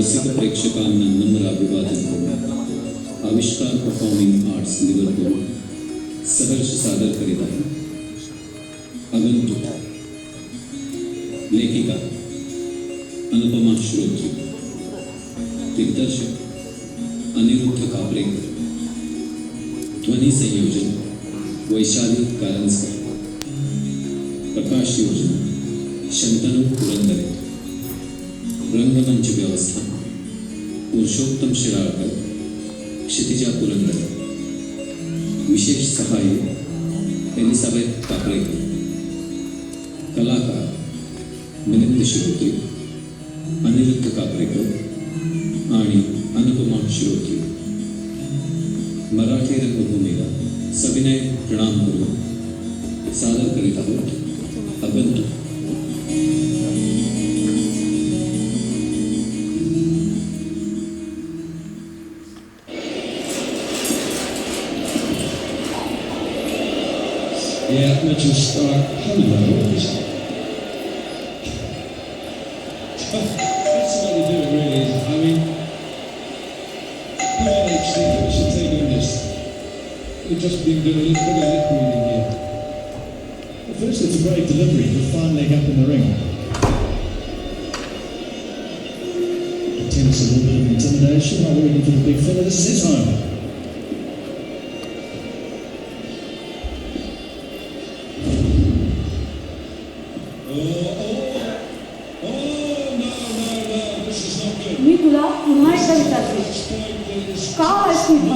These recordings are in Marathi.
रसिक प्रेक्षकांना नम्र अभिवादन करून आविष्कार परफॉर्मिंग आर्ट्स लिव्हरपूल सहर्ष सादर करीत आहे आगंतुक लेखिका अनुपमा श्रोत्री, दिग्दर्शक अनिरुद्ध कापरेकर, ध्वनी संयोजन वैशाली कारंजकर, प्रकाश योजना शंतनू पुरंदरे, रंगमंच व्यवस्था पुरुषोत्तम शिराळकर, क्षितिजा पुरंदरे, विशेष सहाय्य एलिझाबेथ कापरेकर, कलाकार मिलिंद श्रोत्री, अनिरुद्ध कापरेकर आणि अनुपमा श्रोत्री. मराठी रंगभूमीला सविनय प्रणाम करून सादर करीत आहोत आगंतुक. Yeah, Mitchell Stark. Hello. That's the way to do it, really. I mean, come on, HD, give us a take on this. We've just been doing a little bit of lip reading here. Well, first, it's a great delivery, the fine leg up in the ring. Attempts a little bit of intimidation, not waiting for the big fella. This is his home. मी तुला पुन्हा एकदा विचारते, का आहेस तू इथं?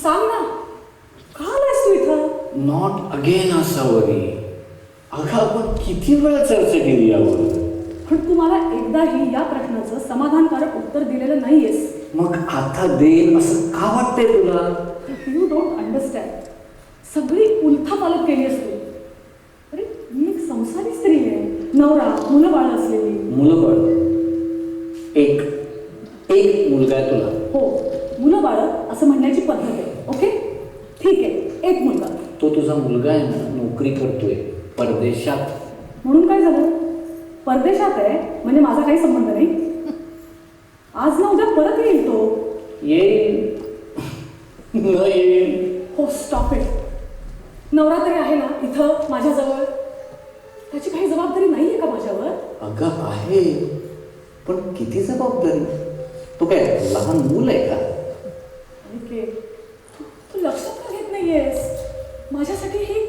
सांग ना, का आलायस तू इथं? Not again Asavari. अगं आपण किती वेळा चर्चा केली यावर. पण तू मला एकदाही या प्रश्नाचं समाधानकारक उत्तर दिलेलं नाहीयेस. मग आता देईन असं का वाटतंय तुला? You don't understand. सगळी उलथापालट केली असते. अरे मी एक संसारी स्त्री आहे, नवरा मुलं बाळ असलेली. मुलं बाळ? एक मुलगा आहे तुला? हो, मुलं बाळ असं म्हणण्याची पद्धत आहे. ओके ठीक आहे, एक मुलगा. तो तुझा मुलगा आहे ना, नोकरी करतोय परदेशात. म्हणून काय झालं? परदेशात आहे म्हणजे माझा काही संबंध नाही. आज ना उद्या परत येईल तो. येईल न येईल. हो स्टॉप इट. नवरा तरी आहे ना इथं माझ्याजवळ. त्याची काही जबाबदारी नाही आहे का माझ्यावर? अगं आहे, पण किती जबाबदारी? तो काय लहान मूल आहे का? तू लक्षात का घेत नाहीयेस? माझ्यासाठी ही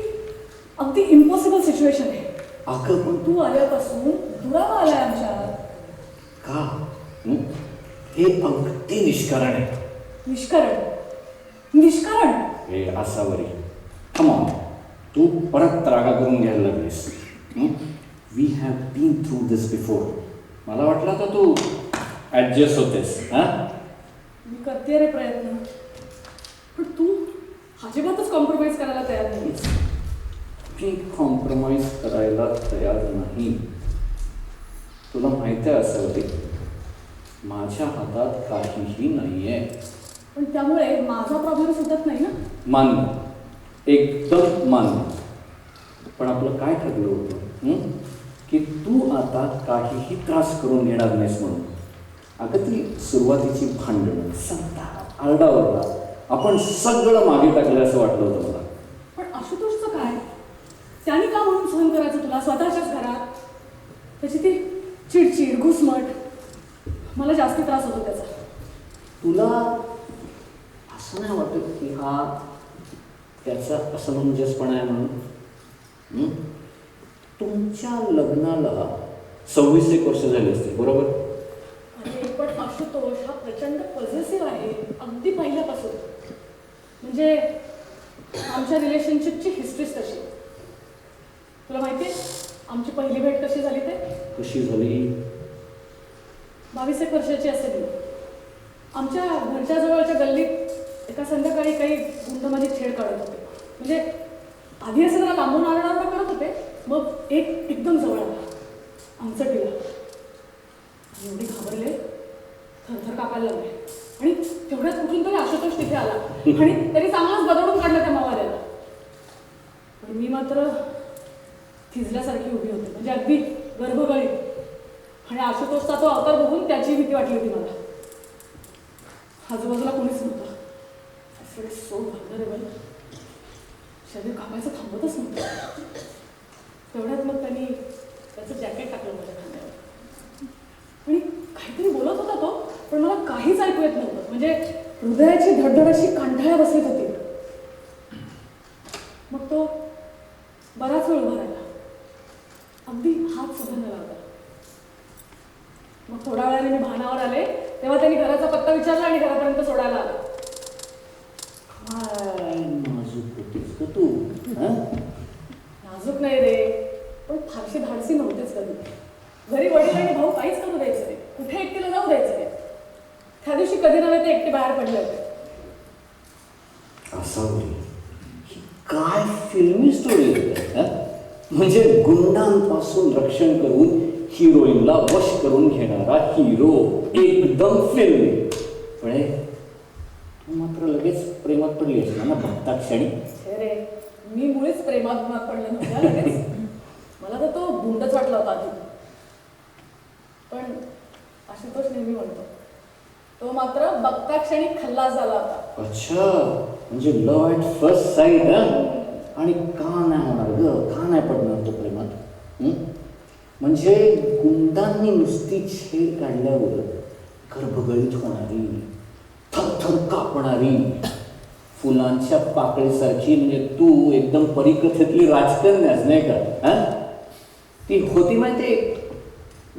अगदी इम्पॉसिबल सिच्युएशन आहे. अगं पण तू आल्यापासून दुरावा आलाय आमच्यात. का? हे अगदी निष्कारण आहे. निष्कारण हे असावरी. कम ऑन, तू परत रागा करून घ्यायला लागलीस. We have been through this before. मला वाटलं तर तू ॲडजस्ट होतेस. हां मी करते रे प्रयत्न, पण तू अजिबातच कॉम्प्रोमाइज करायला तयार नाहीस. मी कॉम्प्रोमाइज करायला तयार नाही. तुला माहिती आहे असावरी, माझ्या हातात काहीही नाही आहे. पण त्यामुळे माझा प्रॉब्लेम सुटत नाही ना. मान्य, एकदम मान्य. पण आपलं काय ठरलं होतं की तू आता काहीही त्रास करून घेणार नाहीस म्हणून. अगं ती सुरुवातीची भांडणं, संताप, आरडाओरडा आपण सगळं मागे टाकलं असं वाटलं होतं मला. पण आशुतोषचं काय? त्याने का म्हणून सहन करायचं तुला स्वतःच्याच घरात? त्याची ती चिडचिड, घुसमट, मला जास्त त्रास होतो त्याचा. तुला असं नाही वाटत की हा त्याचा असमंजसपणा आहे म्हणून? तुमच्या लग्नाला 26 वर्ष झाली असते बरोबर? अरे पण आशुतोष हा प्रचंड पॉझिटिव्ह आहे अगदी पहिल्यापासून. म्हणजे आमच्या रिलेशनशिपची हिस्ट्रीच तशी. तुला माहिती आहे आमची पहिली भेट कशी झाली ते? कशी झाली? 22 वर्षाची असेल मी. आमच्या घरच्या जवळच्या गल्लीत एका संध्याकाळी काही गुंड माझी छेड काढत होते. म्हणजे आधी असं जरा लांबून आरडाओरडा करत होते, मग एकदम जवळ आला, अंगचटीला. एवढी घाबरले, थरथर कापायला लागले. आणि तेवढ्यात कुठून तरी आशुतोष तिथे आला आणि तरी चांगलाच बदलून काढलं त्या मावाल्याला. पण मी मात्र थिजल्यासारखी उभी होती, म्हणजे अगदी गर्भगळीत. आणि आशुतोषचा तो अवतार बघून त्याची भीती वाटली होती मला. आजूबाजूला कोणीच नव्हतं. सो व्हल्नरेबल. शरीर कापायचं थांबतच नव्हतं. तेवढ्यात मग त्यांनी त्याचं जॅकेट टाकलं माझ्या खांद्यावर आणि काहीतरी बोलत होता तो, पण मला काहीच ऐकू येत नव्हतं. म्हणजे हृदयाची धडधड अशी कांठाळ्या बसत होती. मग तो बराच वेळ उभा राहिला, अगदी हात सुद्धा न लावला. मग थोड्या वेळाने मी भानावर आले तेव्हा त्यांनी घराचा पत्ता विचारला आणि घरापर्यंत सोडायला आला. काय नाजूक होतीस का तू? नाजूक नाही रे, पण फारशी धाडसी नव्हतेच कधी. घरी वडील आणि भाऊ काहीच करू द्यायचं नाही, कुठे एकटीला जाऊ द्यायचं नाही. त्या दिवशी कधी नव्हे ते एकटे बाहेर पडले होते. असावरी ही काय फिल्मी स्टोरी आहे. म्हणजे गुंडांपासून रक्षण करून हिरोईनला वश करून घेणारा हिरो, एकदम फिल्मी. पण तू मात्र लगेच प्रेमात पडली असणार ना बघता क्षणी. रे, मी मुळीच प्रेमात पडलं नव्हतं लगेच. मला तर तो गुंडच वाटला होता आधी. पण आशुतोष नेहमी म्हणतो, तो मात्र बघता क्षणी खल्लास झाला होता. अच्छा, म्हणजे लव्ह ॲट फर्स्ट साईट. आणि का नाही होणार ग, का नाही पडणार तो प्रेमात? म्हणजे गुंडांनी नुसती छेड काढल्यावर गर्भगळीत होणारी, थरथर कापणारी, फुलांच्या पाकळीसारखी, म्हणजे तू एकदम परिकथेतली राजकन्यास नाही का? ती होती माहिती,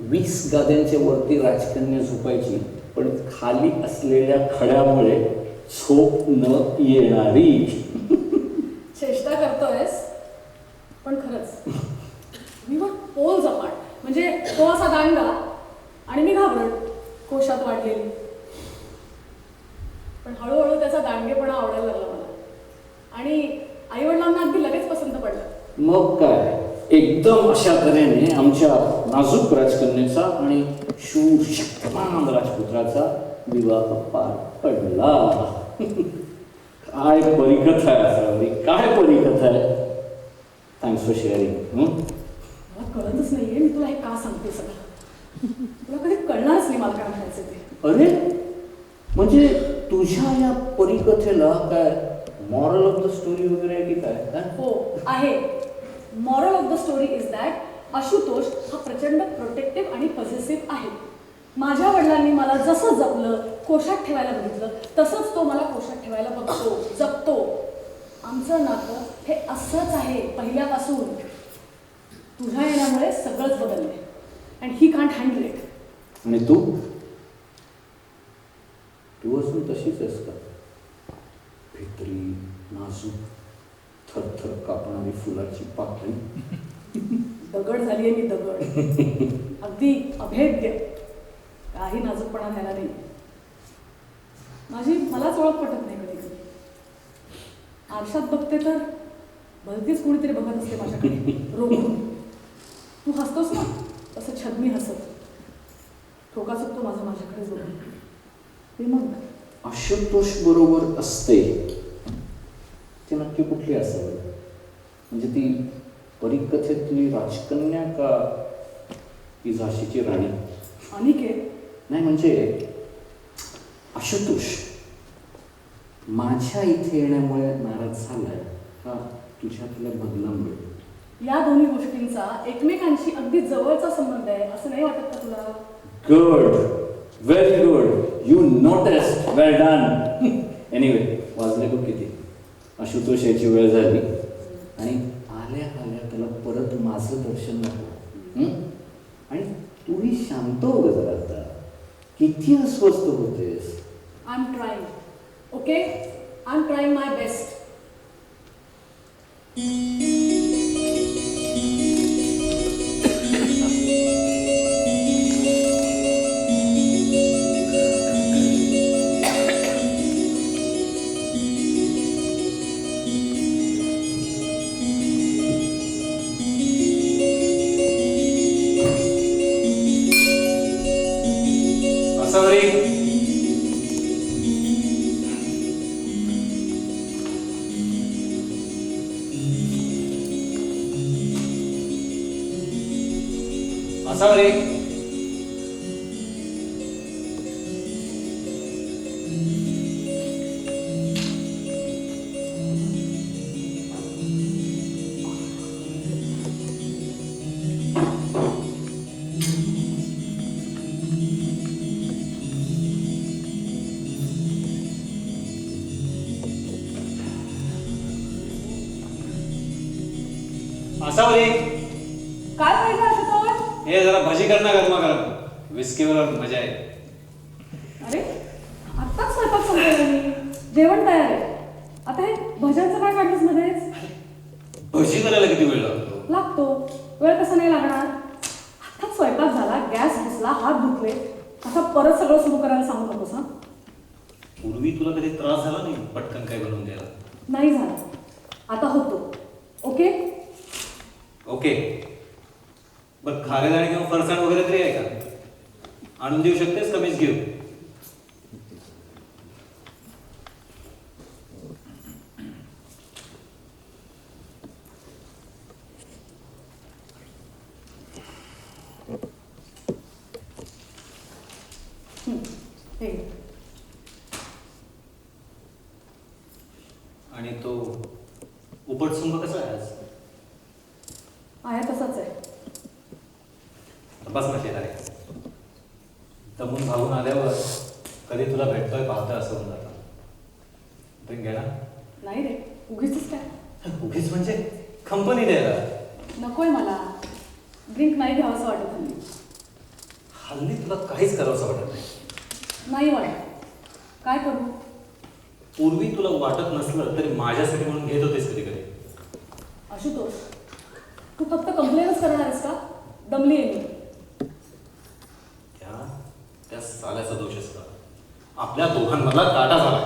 20 गाद्यांच्या वरती राजकन्या झोपायची, पण खाली असलेल्या खड्यामुळे झोप न येणारी. चेष्टा करतोयस, पण खरंच मी मग पोल झपाट. म्हणजे तो असा दांडगा आणि मी घाबरट, कोशात वाढलेली. पण हळूहळू त्याचा दांडगेपणा आवडायला लागला मला. आणि आईवडिलांना अगदी लगेच पसंत पडलं. मग काय, एकदम अशा तऱ्हेने आमच्या नाजूक राजकन्याचा आणि शूर शक्तिमान राजपुत्राचा विवाह पार पडला. काय परिकथा आहे असावी, काय परिकथा आहे. Thanks for sharing. मला कळतच नाहीये मी तुला हे का सांगते सगळं. तुला कधी कळणारच नाही मला काय म्हणायचं ते. अरे, म्हणजे तुझ्या या परिकथेला काय मॉरल ऑफ द स्टोरी वगैरे आहे की काय? हो आहे. Moral of the story is that Ashutosh हा प्रचंड प्रोटेक्टिव्ह आणि पॉझिटिव्ह आहे. माझ्या वडिलांनी मला जसं जपलं, कोशात ठेवायला बघितलं, तसंच तो मला कोशात ठेवायला बघतो, जपतो. आमचं नातं हे असंच आहे पहिल्यापासून. तुझ्या येण्यामुळे सगळंच बदललंय and he can't handle it. आणि तू असून तशीच आहेस का? भित्री, नाजूक, थरथर कापणारी फुलाची पाकळी. दगड झाली आहे मी, दगड. अगदी अभेद्य, काही नाजूकपणा राहिला नाही. माझी मलाच ओळख पटत नाही कधी कधी. आरशात बघते तर भलतीच कोणीतरी बघत असते माझ्याकडे रोखून. तू हसतोस ना तसं छद्मी हसत. ठोका चुकतो माझा माझ्याकडेच बघून. ते मग आशुतोष बरोबर असते ती नक्की कुठली असावी? म्हणजे ती परिकथेतली राजकन्या का ती झाशीची राणी? अनिकेत, नाही म्हणजे आशुतोष माझ्या इथे येण्यामुळे नाराज झालाय का तुझ्यातल्या बदलामुळे? या दोन्ही गोष्टींचा एकमेकांशी अगदी जवळचा संबंध आहे असं नाही वाटत का तुला? Good, very good, you noticed, well done. Anyway, वाजले बघ किती. आशुतोष याची वेळ झाली आणि आल्या आल्या त्याला परत माझं दर्शन नको. आणि तूही शांत हो ग जरा आता. किती अस्वस्थ होतेस. I am trying, okay? I am trying my best. असावं रे. असावं रे. काय पाहिजे आशुतोष? हे जरा भजी कर ना गरमागरम. विस्कीवर मजा आहे. अरे आत्ताच स्वयंपाक संपवला मी. जेवण तयार आहे. आता हे भज्यांचं काय काढलंस मध्येच? भजी करायला किती वेळ लागतो? लागतो. वेळ कसा नाही लागणार? आत्ताच स्वयंपाक झाला, गॅस घासला, हात धुतले. आता परत सगळं सुरू करायला सांगू नकोस हा. पूर्वी तुला कधी त्रास झाला नाही पटकन काय बनवून द्यायला? नाही झालं. आता होतो. ओके? ओके. बरं खारेदाणे किंवा फरसाण वगैरे तरी आहे का? आणून देऊ शकतेस का मीच घेऊ? हे घे. आणि तो उपटसुंग कसा आहे आज? आहे तसाच आहे. बस ना शेजारी. दमून भागून आल्यावर कधी तुला भेटतोय पाहतोय असं होऊन जातं. ड्रिंक घ्या ना. नाही रे, उगीच काय. उगीच म्हणजे कंपनी द्यायला. नकोय मला. ड्रिंक नाही घ्यावं असं वाटत हल्ली. हल्ली तुला काहीच करावंसं वाटत नाही. नाही वाटत. काय करू? पूर्वी तुला वाटत नसलं तरी माझ्यासाठी म्हणून घेत होतेस कधी कधी. आशुतोष, तू फक्त कंप्लेनच करणार आहेस का? दमली आहे मी. त्या साल्याचा दोष असता. आपल्या दोघांमधला काटा झाला.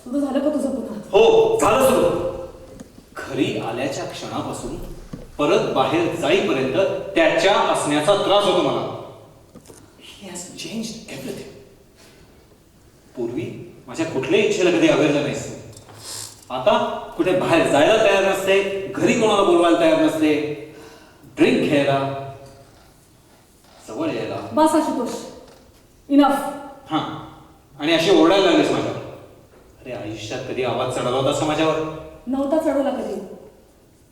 सुरू झालं का तुझं पुन्हा? हो झालं सुरू. घरी आल्याच्या क्षणापासून परत बाहेर जाईपर्यंत त्याच्या असण्याचा त्रास होतो मला. He has changed everything. पूर्वी माझ्या कुठल्याही इच्छेला कधी अवेरलं नाहीस. आता कुठे बाहेर जायला तयार नसते, घरी कोणाला बोलवायला तयार नसते, ड्रिंक घ्यायला, जवळ यायला. बस आशुतोष, इनफ. हा, आणि अशी ओरडायला लागलीस माझ्यावर. अरे आयुष्यात कधी आवाज चढवला होतास का माझ्यावर? नव्हता चढवला कधी,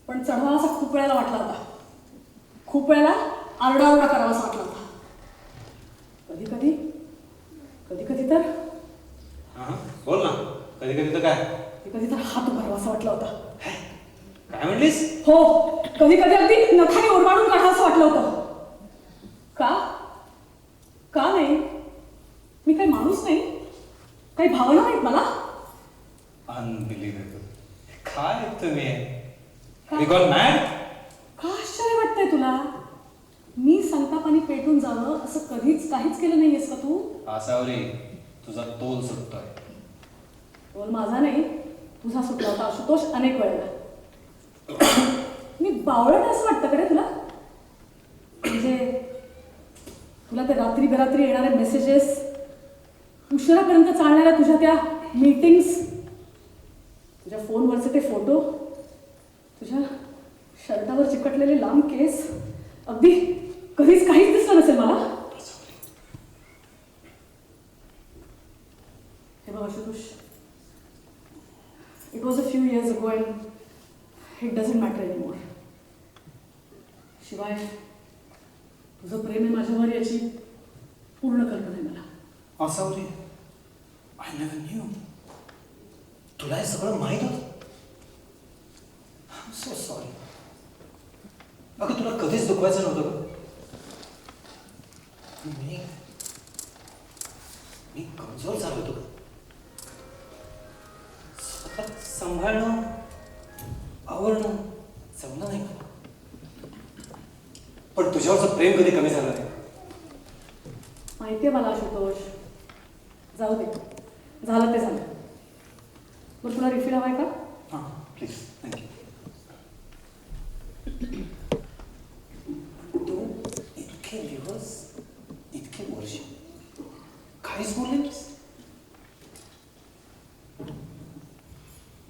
पण चढवा असा खूप वेळेला वाटला होता. खूप वेळेला आरडाओरडा करावासा वाटला होता. कधी कधी कधी कधी तर बोल ना. कधी कधी तर काय? कधी तर हात उभारावासा वाटला होता. काय म्हणलीस? हो, कधी कधी अगदी नखाने ओरबाडून काढावंसं वाटलं होतं. का? का नाही? मी काही माणूस नाही? काही भावना नाहीत मला? अनबिलिव्हेबल. काय तुम्ही का? We got mad? का आश्चर्य वाटतंय तुला? मी संतापाने पेटून जावं असं कधीच काहीच केलं नाहीयेस का तू? आसावरी, तुझा तोल सुटतोय. बोल माझा नाही, तुझा सुटला होता आशुतोष अनेक वेळेला. मी बावळट असं वाटतं कडे तुला? म्हणजे तुला ते रात्री बेरात्री येणारे मेसेजेस, उशिरापर्यंत चालणाऱ्या तुझ्या त्या मीटिंग्स, तुझ्या फोनवरचे ते फोटो, तुझ्या शर्टावर चिकटलेले लांब केस, अगदी कधीच काहीच दिसलं नसेल मला. हे बघ Ashutosh, it was a few years ago and it doesn't matter anymore. शिवाय तुझं प्रेम आहे माझ्यावर याची पूर्ण कल्पना आहे मला. Asavari, I never new. तुला हे सगळं माहीत होतं? I am so sorry. अगं तुला कधीच दुखवायचं नव्हतं गं. मी कमजोर झालो होतो. स्वतः सांभाळणं, आवडणं जमलं नाही मला. पण तुझ्यावरचं प्रेम कधी कमी झालं नाही. माहिती आहे मला आशुतोष. जाऊ दे, झालं ते झालं. बरं तुला रिफिल हवाय का? हां प्लीज, थँक्यू. तू इतके दिवस, इतके वर्ष काहीच बोलले नाहीस.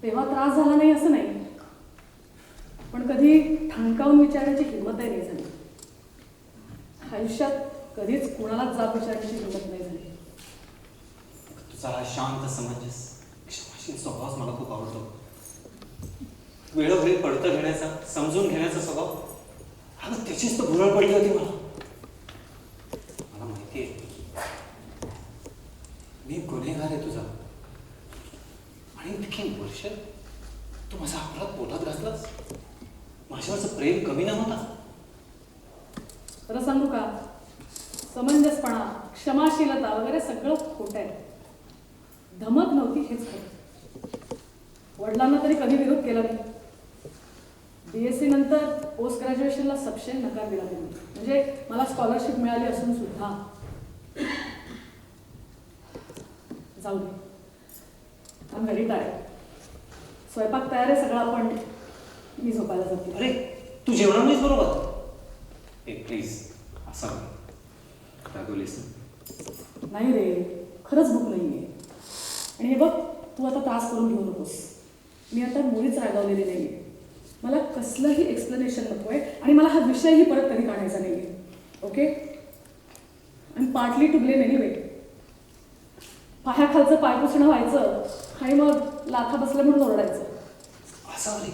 तेव्हा त्रास झाला नाही असं नाही, पण कधी ठणकावून विचारण्याची हिंमतही नाही झाली. आयुष्यात कधीच कुणालाच जाब विचारण्याची हिंमत नाही झाली. तुझा हा शांत समंजस क्षमाशील स्वभावच मला खूप आवडतो. वेळोवेळी पडतं घेण्याचा, समजून घेण्याचा स्वभाव, अगं त्याचीच तर भुरळ पडली होती मला. मला माहिती आहे मी गुन्हेगार आहे तुझा, आणि इतकी वर्ष तू माझा अपराध पोटात घातलास. माझ्यावरचं प्रेम कमी नव्हता. खरं सांगू का, समंजसपणा, क्षमाशीलता वगैरे सगळं खोटं आहे. धमक नव्हती हेच खरं. वडिलांना तरी कधी विरोध केला नाही. BSc नंतर पोस्ट ग्रॅज्युएशनला सपशेल नकार दिला त्यांनी. म्हणजे मला स्कॉलरशिप मिळाली असून सुद्धा. जाऊ दे, आय एम व्हेरी टायर्ड. स्वयंपाक तयार आहे सगळा, पण मी झोपायला जाते. अरे तू जेवणार नाहीस बरोबर? ए प्लीज असा रागवलीस ना? नाही रे, खरंच भूक नाही आहे. आणि हे बघ, तू आता त्रास करून घेऊ नकोस. मी आता मुळीच रागावलेली नाही आहे. मला कसलंही एक्सप्लेनेशन नको आहे, आणि मला हा विषयही परत कधी काढायचा नाही आहे. Okay? I am partly to blame anyway. पायाखालचं पायपुसणं व्हायचं आणि मग लाथा बसलं म्हणून ओरडायचं. असावरी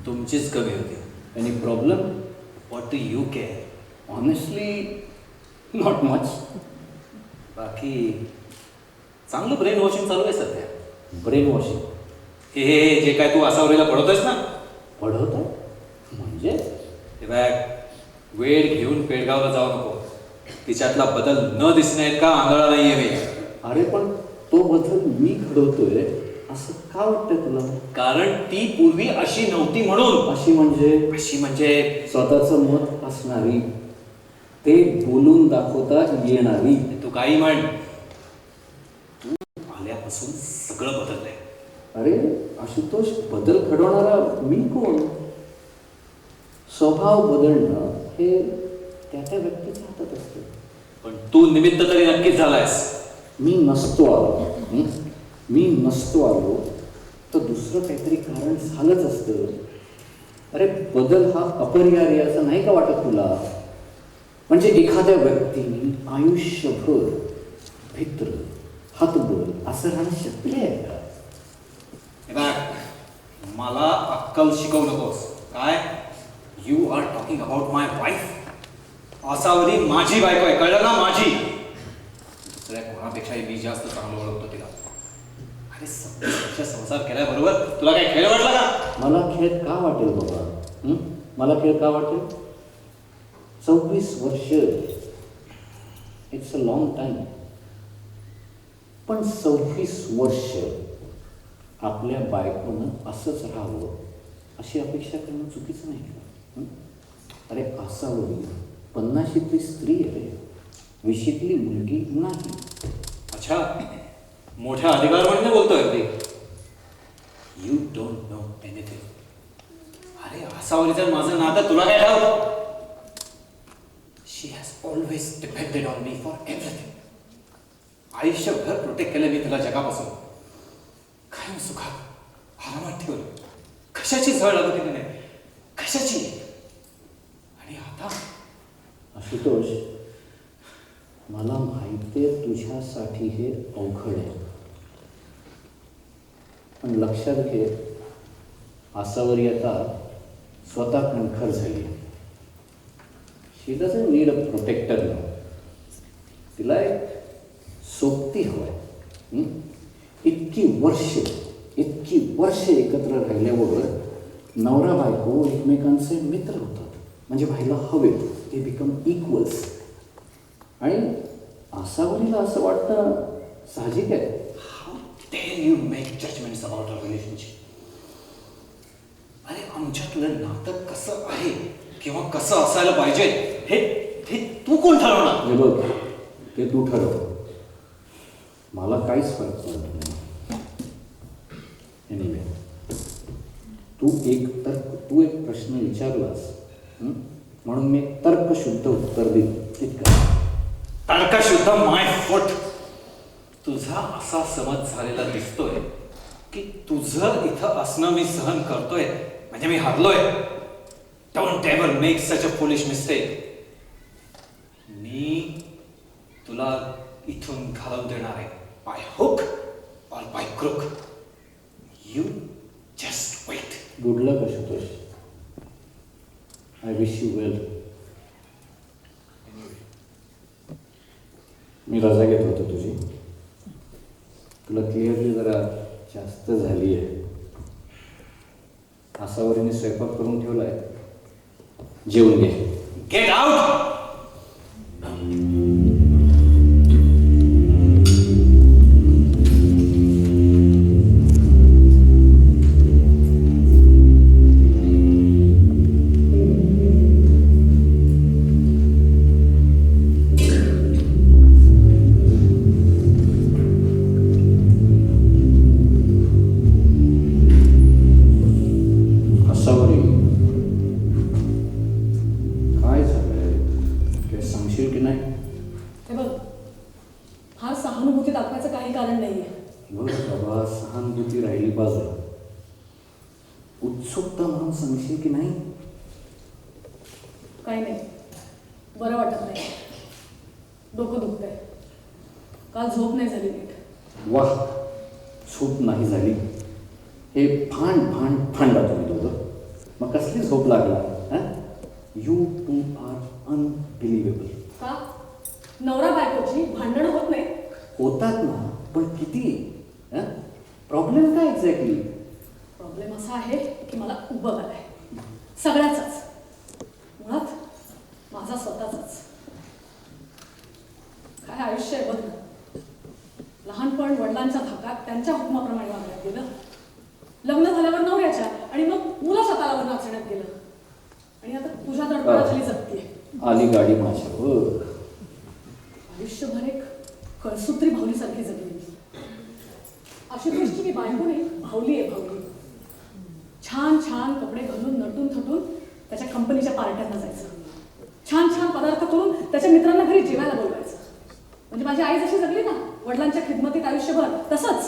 तुमचीच कमी होती. Any problem? What do you care? Honestly not much. बाकी चांगलं ब्रेन वॉशिंग चालू आहे सध्या. Brain washing? हे जे काय तू असावरीला पडवतोयस ना? पढवतो म्हणजे? हे बॅग वेळ घेऊन पेडगावला जाऊ नको. तिच्यातला बदल न दिसण्यात का आंधळा नाहीये मी. अरे पण तो बदल मी घडवतोय असं का वाटतंय तुला? कारण ती पूर्वी अशी नव्हती म्हणून. अशी म्हणजे स्वतःचं मत असणारी, ते बोलून दाखवता येणारी. तू काही म्हण, तू आल्यापासून सगळं बदललंय. अरे आशुतोष, बदल घडवणारा मी कोण? स्वभाव बदलणं हे त्या व्यक्तीच्या हातात असतं. पण तू निमित्त तरी नक्कीच झालायस. मी नसतो आलो तर दुसरं काहीतरी कारण झालंच असतं. अरे बदल हा अपरिहार्य असं नाही का वाटत तुला? म्हणजे एखाद्या व्यक्तीने आयुष्यभर भित्र हातबल असं राहणं शक्य आहे का? हे बघ, मला अक्कल शिकवू नकोस. काय? You are talking about my wife. Asavari माझी बायको आहे, कळलं ना? माझी. दुसऱ्या कोणापेक्षाही मी जास्त चांगलं ओळखतो तिला. अरे 26 वर्ष संसार केलाय बरोबर. तुला काय खेळ वाटला का? मला खेळ का वाटेल बाबा? मला खेळ का वाटेल? 26 वर्ष इट्स अ लॉंग टाइम. पण 26 वर्ष आपल्या बायकोनं असंच राहावं अशी अपेक्षा करणं चुकीचं नाही का? अरे असावरी 50शीतली स्त्री आहे, 20शीतली मुलगी नाही. अच्छा, मोठ्या अधिकारवाणीने बोलतोय ते. You don't know anything. अरे असावरीचं माझं नातं तुला काय ठाऊक? She has always depended on me for everything. आयुष्यभर प्रोटेक्ट केलं मी तिला जगापासून. काय सुखात आरामात ठेवलं. कशाची झळ लागू केली नाही, कशाची. आणि आता आशुतोष, मला माहिती आहे तुझ्यासाठी हे अवघड आहे, पण लक्षात घे, आसावरी आता स्वतः कणखर झाली. शी डझंट नीड अ प्रोटेक्टर नाव. तिला एक सोबती हवंय. इतकी वर्ष एकत्र राहिल्यावर नवरा बायको एकमेकांचे मित्र होतात, म्हणजे व्हायला हवे. ते बिकम इक्वल्स. आणि आसावरीला असं वाटतं साहजिक आहे. How dare you make judgements about a relationship. अरे आमच्यातलं नातं कसं आहे किंवा कसं असायला पाहिजे हे तू कोण ठरवणार? हे बघ, ते तू ठरव. मला काहीच फरक पडत नाही. एनिवे, तू एक प्रश्न विचारलास, म्हणून मी तर्कशुद्ध उत्तर दिलं. इतकं. तर्कशुद्ध माय फुट. तुझा असा समज झालेला दिसतोय की तुझं इथं असणं मी सहन करतोय म्हणजे मी हरलोय. Don't ever make such a foolish mistake. मी तुला इथून घालवून देणार आहे, by hook or by crook. You just wait. Good luck Ashutosh. I wish you well. मी रजा घेत होतो तुझी. तुला क्लिअरली जरा जास्त झाली आहे. आसावरीने स्वयंपाक करून ठेवला आहे, जेवून घे. Get out. आसावरी, काय झालंय? काय सांगशील की नाही? हे बघ, फार सहानुभूती दाखवायचं काही कारण नाहीये. बघ बाबा, सहानुभूती राहिली बाजूला. उत्सुकता म्हणून सांगशील की नाही? काही नाही, बरं वाटत नाही, डोकं दुखतंय, काल झोप नाही झाली नीट. वाह, झोप नाही झाली. हे फांडा तुम्ही दोघं. मग कसली झोप लागला? You two are unbelievable. का? नवरा बायकोची भांडणं होत नाही? होतात ना, पण किती? प्रॉब्लेम काय एक्झॅक्टली? प्रॉब्लेम असा आहे की मला उभं आलाय सगळ्याचाच, मुळात माझा स्वतःचाच. काय आयुष्य आहे बघ ना. लहानपण वडिलांच्या धाकात त्यांच्या हुकमाप्रमाणे वागण्यात गेलं. लग्न झाल्यावर नवऱ्याच्या आणि मग मुलाच्या तालावर नाचण्यात गेलं. आणि आता तुझ्या दडपणाखाली जगतीये. आली गाडी माझ्यावर. आयुष्यभर एक कळसूत्री भावलीसारखी जगली मी. अशी गोष्टी मी बायको नाही, भावली आहे, भावली. छान छान कपडे घालून नटून थटून त्याच्या कंपनीच्या पार्ट्यांना जायचं. छान छान पदार्थ करून त्याच्या मित्रांना घरी जेवायला बोलवायचं. म्हणजे माझी आई जशी जगली ना वडिलांच्या खिदमतीत आयुष्यभर, तसंच.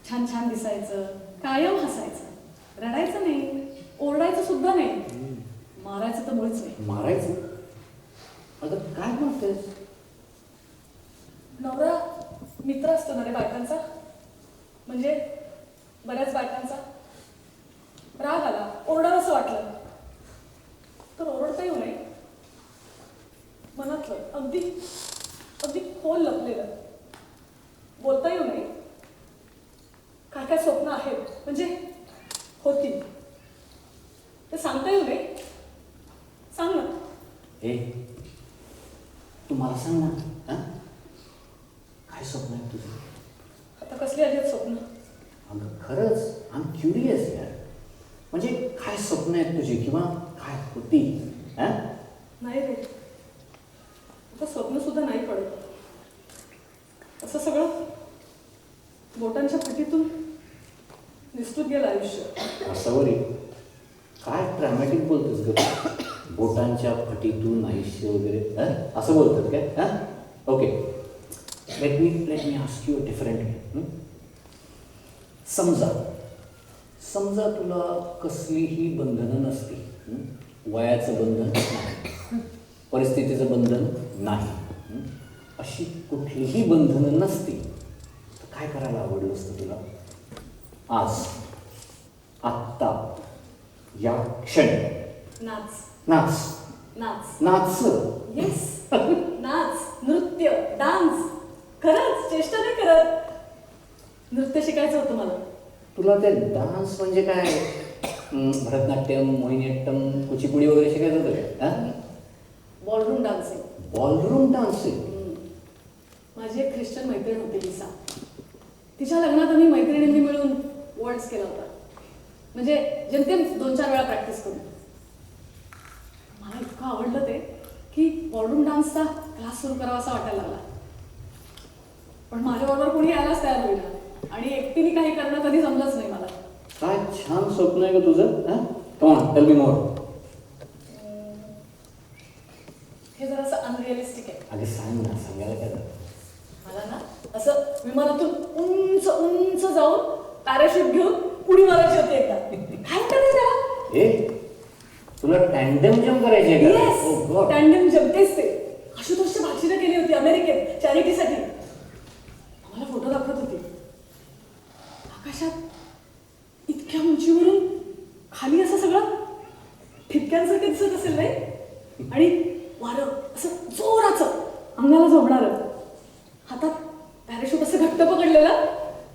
छान छान दिसायचं, कायम हसायचं, रडायचं नाही, ओरडायचं सुद्धा नाही, मारायचं तर मुळीच नाही. मारायचं? अगं काय म्हणतेस? नवरा मित्र असतो ना रे बायकांचा, म्हणजे बऱ्याच बायकांचा. राग आला, ओरडावंसं वाटलं तर ओरडता येऊ नये. मनातलं अगदी अगदी खोल लपलेलं बोलता येऊ नये. काय काय स्वप्न आहेत म्हणजे होती ते सांगता येऊ नये. सांग ना. तू मला सांग ना. काय स्वप्न आहे तुझं? आता कसली आली आहेत स्वप्न? अगं खरंच, आय एम क्युरियस यार. म्हणजे काय स्वप्न आहेत तुझी किंवा काय होती? नाही रे, आता स्वप्न सुद्धा नाही पडत. असं सगळं बोटांच्या फटीतून निसटून गेलं आयुष्य. आसावरी, काय ड्रॅमॅटिक बोलतोस ग? बोटांच्या फटीतून आयुष्य वगैरे असं बोलतात काय? Okay, let me ask you a different वे. समजा तुला कसलीही बंधनं नसती. वयाचं बंधन नाही, परिस्थितीचं बंधन नाही, अशी कुठलीही बंधनं नसती तर काय करायला आवडलं असतं तुला? आज, आत्ता, या क्षणी नाच. नाच. नाच. नाच. येस. नाच, नृत्य, डान्स. खरंच चेष्टा नाही करत. नृत्य शिकायचं होतं मला. तुला ते डान्स म्हणजे काय? भरतनाट्यम, मोहिनीअट्टम, कुचिपुडी वगैरे शिकायचं होतं काय? Ballroom dancing. Ballroom dancing. माझी एक ख्रिश्चन मैत्रीण होती लिसा. तिच्या लग्नात आम्ही मैत्रिणींनी मिळून वर्ड्स केला होता. म्हणजे जेमतेम 2-4 वेळा प्रॅक्टिस करून. मला इतकं आवडलं ते की बॉलरूम डान्सचा क्लास सुरू करावा असा वाटायला लागला. पण माझ्याबरोबर कोणी यायलाच तयार होईना आणि एकटीने काही करणं कधी जमलंच नाही मला. काय छान स्वप्न आहे का तुझं? कॉन टेल मी मोर. हे जरासं अनरिअलिस्टिक आहे. अगं सांग ना, सांगायला काय झालं? मला ना असं विमानातून उंच उंच जाऊन पॅराशूट घेऊन उडी मारायची होती एकदा. काय म्हणतात त्याला? ए तुला टँडम जम्प करायची आहे का? Yes, Oh God. Tandem jump. तेच ते. आशुतोषच्या भाषेनं केली होती अमेरिकेत चॅरिटीसाठी. मला फोटो दाखवत होती. आकाशात इतक्या उंचीवरून खाली असं सगळं ठिपक्यांसारखं दिसत असेल नाही. आणि वारं असं जोराचं अंगाला झोपणारं. हातात पॅराशूट असं घट्ट पकडलेलं,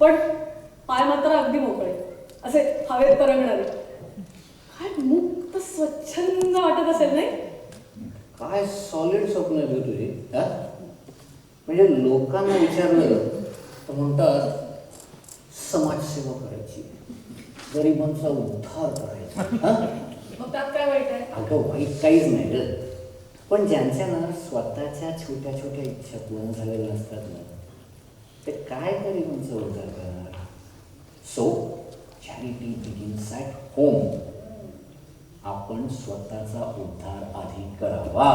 पण पाय मात्र अगदी मोकळे असे हवेत तरंगणारे. काय मुक्त स्वच्छंद वाटत असेल नाही. काय सॉलिड स्वप्न आहे तुझी. म्हणजे लोकांना विचारलं तर म्हणतात समाजसेवा करायची, गरिबांचा उद्धार करायचा. मग त्यात काय वाईट आहे? अगं वाईट काहीच नाही ग. पण ज्यांच्या ना स्वतःच्या छोट्या छोट्या इच्छा पूर्ण झालेल्या असतात ना, ते काय गरिबांचा उद्धार करणार? So charity begins at home. आपण स्वतःचा उद्धार आधी करावा.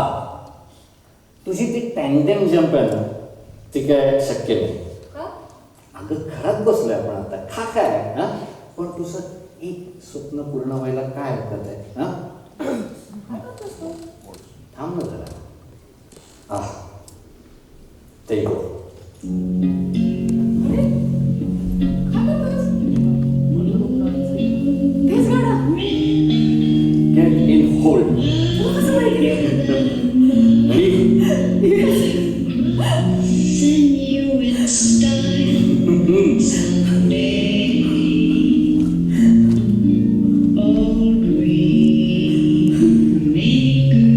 तुझी ती टँडम जम्प आहे ना, ती काय शक्य नाही. का? अगं घरात बसलोय आपण आता, खा काय. पण तुझं एक स्वप्न पूर्ण व्हायला काय हरकत आहे? थांब ना जरा. ते तेच गाणं. Get in hold. तुला कसं माहिती? Then you in style someday. All green maker,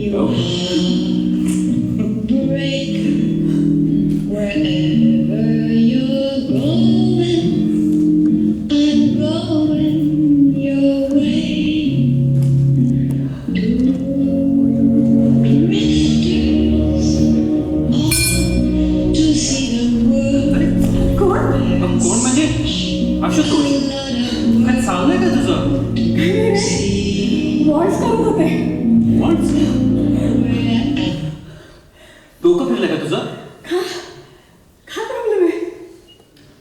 you breaker. Wherever you're going, I'm going your way. To see the world. कोण म्हणजे? आशुतोष. काय चाललंय का तुझं? वॉइस करत होते. डोकं फिरलं का तुझं? काय प्रॉब्लेम आहे?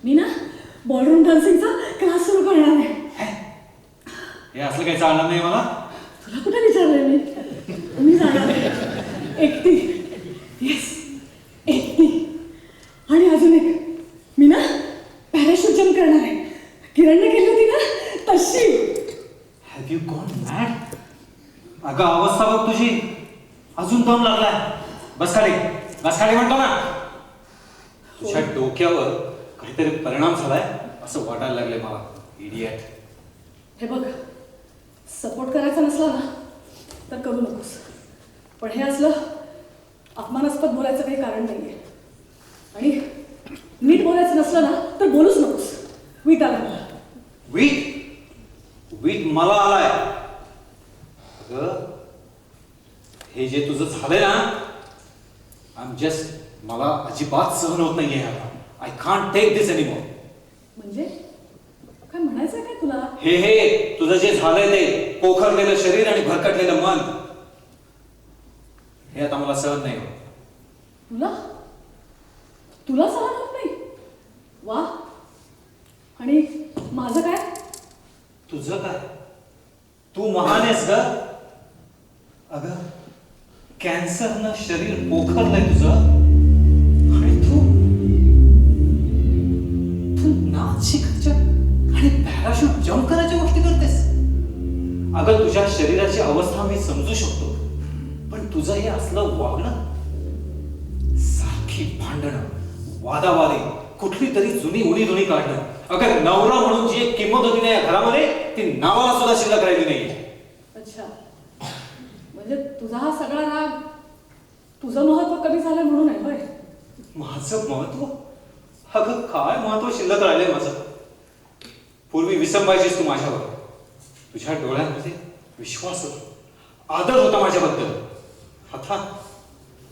मी ना बॉलरूम डान्सिंगचा क्लास सुरू करणार आहे. हे असलं काही चालणार नाही मला. तुला कुठे विचारलंय मी? मी जाणार आहे एकटी. येस, एकटी. आणि अजून एक, मी ना पॅराशूट जम्प करणार आहे. किरणने केली होती ना तशी. Have you gone mad? अगं अवस्था बघ तुझी. अजून दम लागलाय. बस खाली म्हणतो ना. तुझ्या डोक्यावर काहीतरी परिणाम झालाय असं वाटायला लागलंय मला. इडियट. हे बघ, सपोर्ट करायचा नसला ना तर करू नकोस. पण हे असलं अपमानास्पद बोलायचं काही कारण नाहीये. आणि नीट बोलायचं नसलं ना तर बोलूच नकोस. वीट आला मला. वीट मला आलाय. अगं हे जे तुझं झालंय ना, मला अजिबात सहन होत नाहीये. I can't take this anymore. म्हणजे काय म्हणायचंय काय तुला? हे तुझं जे झालंय ते पोखरलेलं शरीर आणि भरकटलेलं मन, हे आता मला सहन नाही होत. तुला सहन होत नाही? वा. आणि माझं काय? तुझं काय? तू महान आहेस ग. अगं कॅन्सरनं शरीर पोखरलंय तुझं आणि तू नाच शिकायच्या आणि पॅराशूट जम्प करायच्या गोष्टी करतेस. अगं तुझ्या शरीराची अवस्था मी समजू शकतो, पण तुझं हे असलं वागणं, सारखी भांडणं, वादावादी, कुठली तरी जुनी उणी काढणं, अगं नवरा म्हणून जी एक किंमत होती ना या घरामध्ये, ती नावाला सुद्धा शिल्लक राहिली नाही. अच्छा, म्हणजे तुझा हा सगळा राग तुझं महत्व कमी झालं म्हणून आहे होय? माझं महत्व? अगं काय महत्व शिल्लक राहिलंय माझं? पूर्वी विसंबायचीस तू माझ्यावर, तुझ्या डोळ्यांमध्ये विश्वास होता, आदर होता माझ्याबद्दल. आता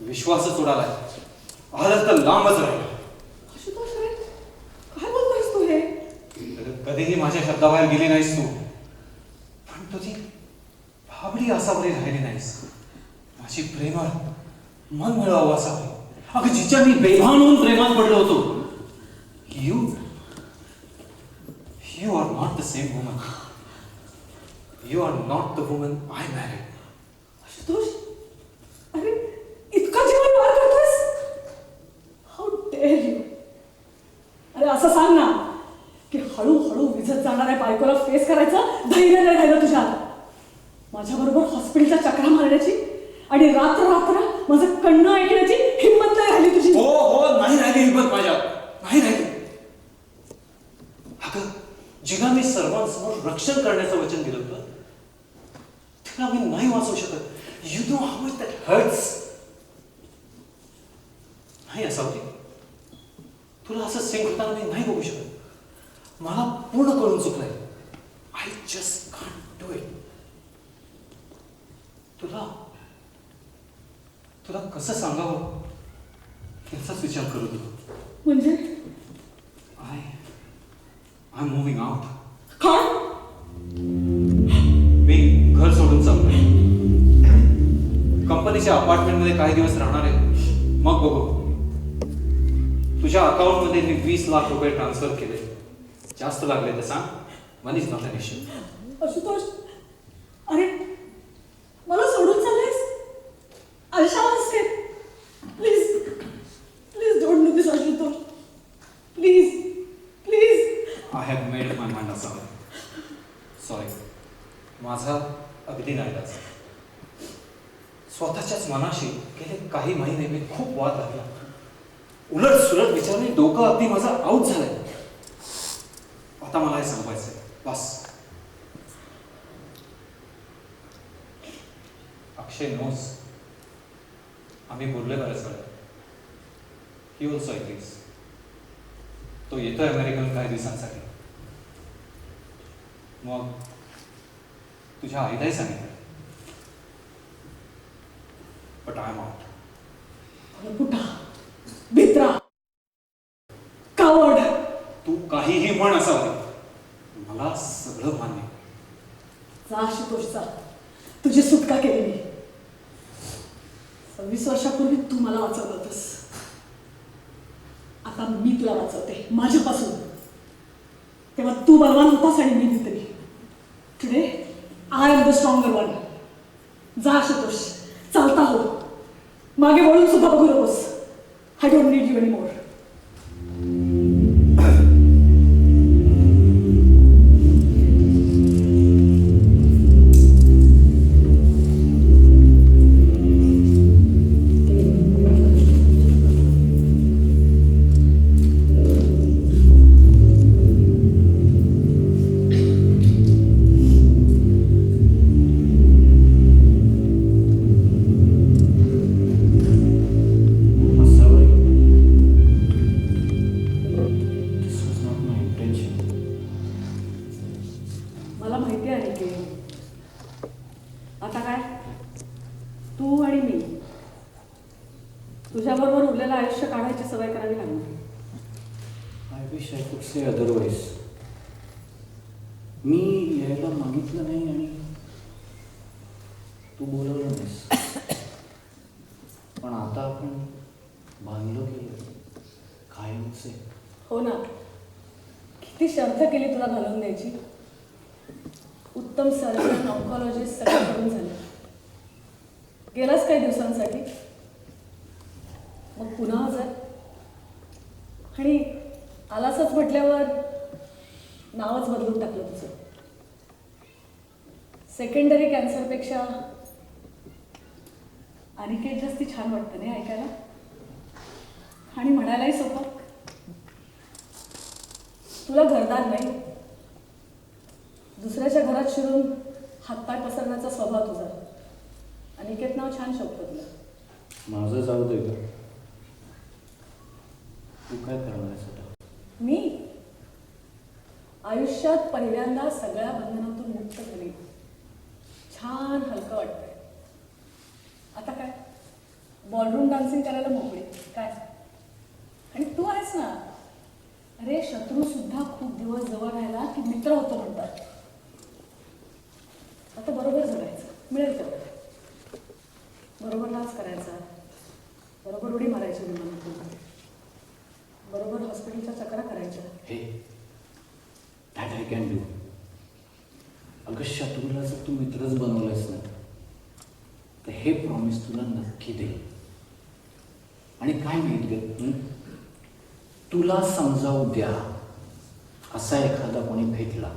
विश्वासच उडालाय, आदर तर लांबच राहिला. आशुतोष रे, काय बोलतोयस तू हे? कधीही माझ्या शब्दाबाहेर गेली नाहीस तू, पण तुझी भाबडी असावरी राहिली नाहीस. माझी प्रेमळ, मन मिळावं असावी, अगं जिच्या मी बेभान होऊन प्रेमात पडलो होतो. You are not the same woman. You are not the woman I married. Ashutosh, अरे इतका जीवन वार करतोयस? How dare you. अरे असं सांग ना की हळूहळू विझत जाणाऱ्या बायकोला फेस करायचं धैर्य नाही राहिलं तुझ्यात. माझ्याबरोबर हॉस्पिटलच्या चक्रा मारण्याची आणि रात्र रात्र माझं कण्ण ऐकण्याची हिंमत नाही राहिली तुझी. हो, नाही राहिली हिंमत माझ्यात, नाही राहिली. अगं जिला मी सर्वांसमोर रक्षण करण्याचं वचन दिलं होतं, तिला मी नाही वाचवू शकत. You know how much that hurts. नाही असावं, तुला असं सिंग होताना मी नाही बघू शकत. मला पूर्ण करून चुकलंय. I just can't do it. तुला कसं सांगावं याचाच विचार करत होतो. म्हणजे I'm moving out. काय? मी घर सोडून चाललोय. कंपनीच्या अपार्टमेंट मध्ये काही दिवस राहणार आहे, मग बघू. तुझ्या अकाउंट मध्ये मी 20 लाख रुपये ट्रान्सफर केले. जास्त लागले तर सांग, money is not an issue. Ashutosh, अरे मला सोडून चाललेस? Ayesha Waske, please please don't do this Ashutosh, please please. I have made my mind असावं. सॉरी, माझा अगदी नाईलाज. स्वतःच्याच मनाशी गेले काही महिने मी खूप वाद घातला. उलट सुलट विचारणे डोकं अगदी माझं आऊट झालंय. आता मला हे संपवायचंय, बस. अक्षय नोस, आम्ही बोललोय बऱ्याच वेळा. He also agrees. तो येतोय अमेरिकेहून काही दिवसांसाठी. मग तुझ्या आईलाही सांगितलं, बट आय एम आउट. कुठा भित्रा कावड. तू काहीही म्हण असावं, मला सगळं मान्य. जा आशुतोषचा, तुझी सुटका केली मी. 26 वर्षापूर्वी तू मला वाचवलं होतंस, आता मी तुला वाचवते माझ्यापासून. तेव्हा तू बलवान होतास आणि मी भित्री. Today I am the stronger one. जा आशुतोष, चालता हो. मागे वळून सुद्धा बघू नकोस. I don't need you any more. मला माहिती आहे की आता काय तू आणि मी तुझ्याबरोबर उरलेलं आयुष्य काढायची सवय करावी लागणार. I wish I could say otherwise. मी यायला मागितलं नाही आणि तू बोलवलं नाहीस, पण आता आपण बांधलो गेलो कायमचे. हो ना, किती शर्त केली तुला घालून द्यायची. उत्तम सर्जन, ऑन्कॉलॉजिस्ट सगळं करून झालं. गेलास काही दिवसांसाठी, मग पुन्हा हजर. आणि आलासच म्हटल्यावर नावच बदलून टाकलं तुझं. सेकंडरी कॅन्सरपेक्षा अनिकेत जास्ती छान वाटतं नाही ऐकायला आणि म्हणायलाही सोपं. तुला घरदार नाही, दुसऱ्याच्या घरात शिरून हातपाय पसरण्याचा स्वभाव तुझा. अनिकेत नाव छान शोभतं तुला. माझं जाऊ दे का, तू काय करणार आहेस आता? मी आयुष्यात पहिल्यांदा सगळ्या बंधनातून मुक्त झाली. छान हलकं वाटतंय. आता काय बॉलरूम डान्सिंग करायला मोकळी काय. आणि तू आहेस ना. अरे शत्रू सुद्धा खूप दिवस जवळ राहिला की मित्र होतो म्हणतात. आता बरोबर जगायचं, मिळेल तेवढं. बरोबर नाच करायचा, बरोबर उडी मारायची विमानातून, बरोबर हॉस्पिटलच्या चक्रा करायच्या. हे दॅट आय कॅन डू. अगं शत्रूला जर तू मित्रच बनवलंयस ना तर हे प्रॉमिस तुला नक्की देईल. आणि काय माहित ग, तुला समजावू द्या असा एखादा कोणी भेटला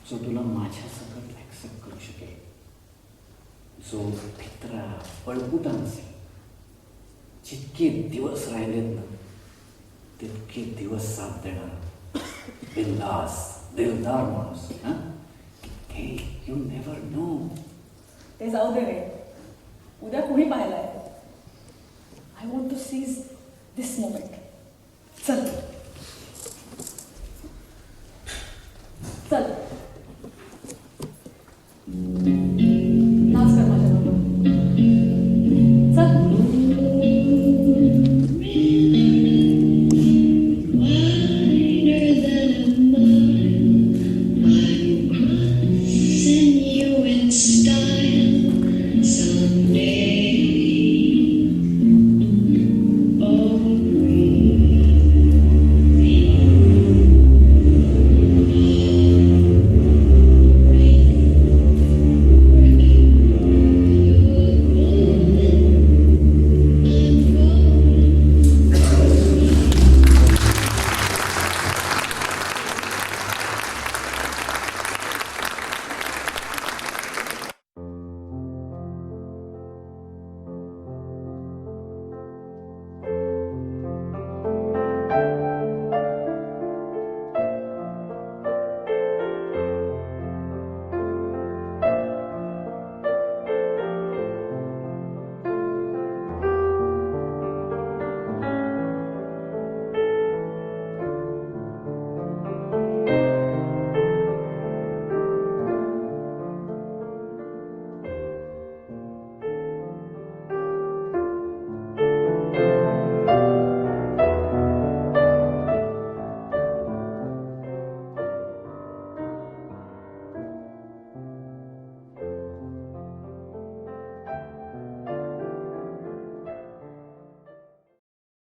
जो तुला माझ्या सकट ॲक्सेप्ट करू शकेल, जो भित्रा पळपुटा नसेल. जितके दिवस राहिलेत ना तितके दिवस साथ देणार बिंदास दिलदार माणूस. हे यू नेव्हर नो. ते जाऊ दे रे, उद्या कुणी पाहिलाय. I want to seize this moment. चल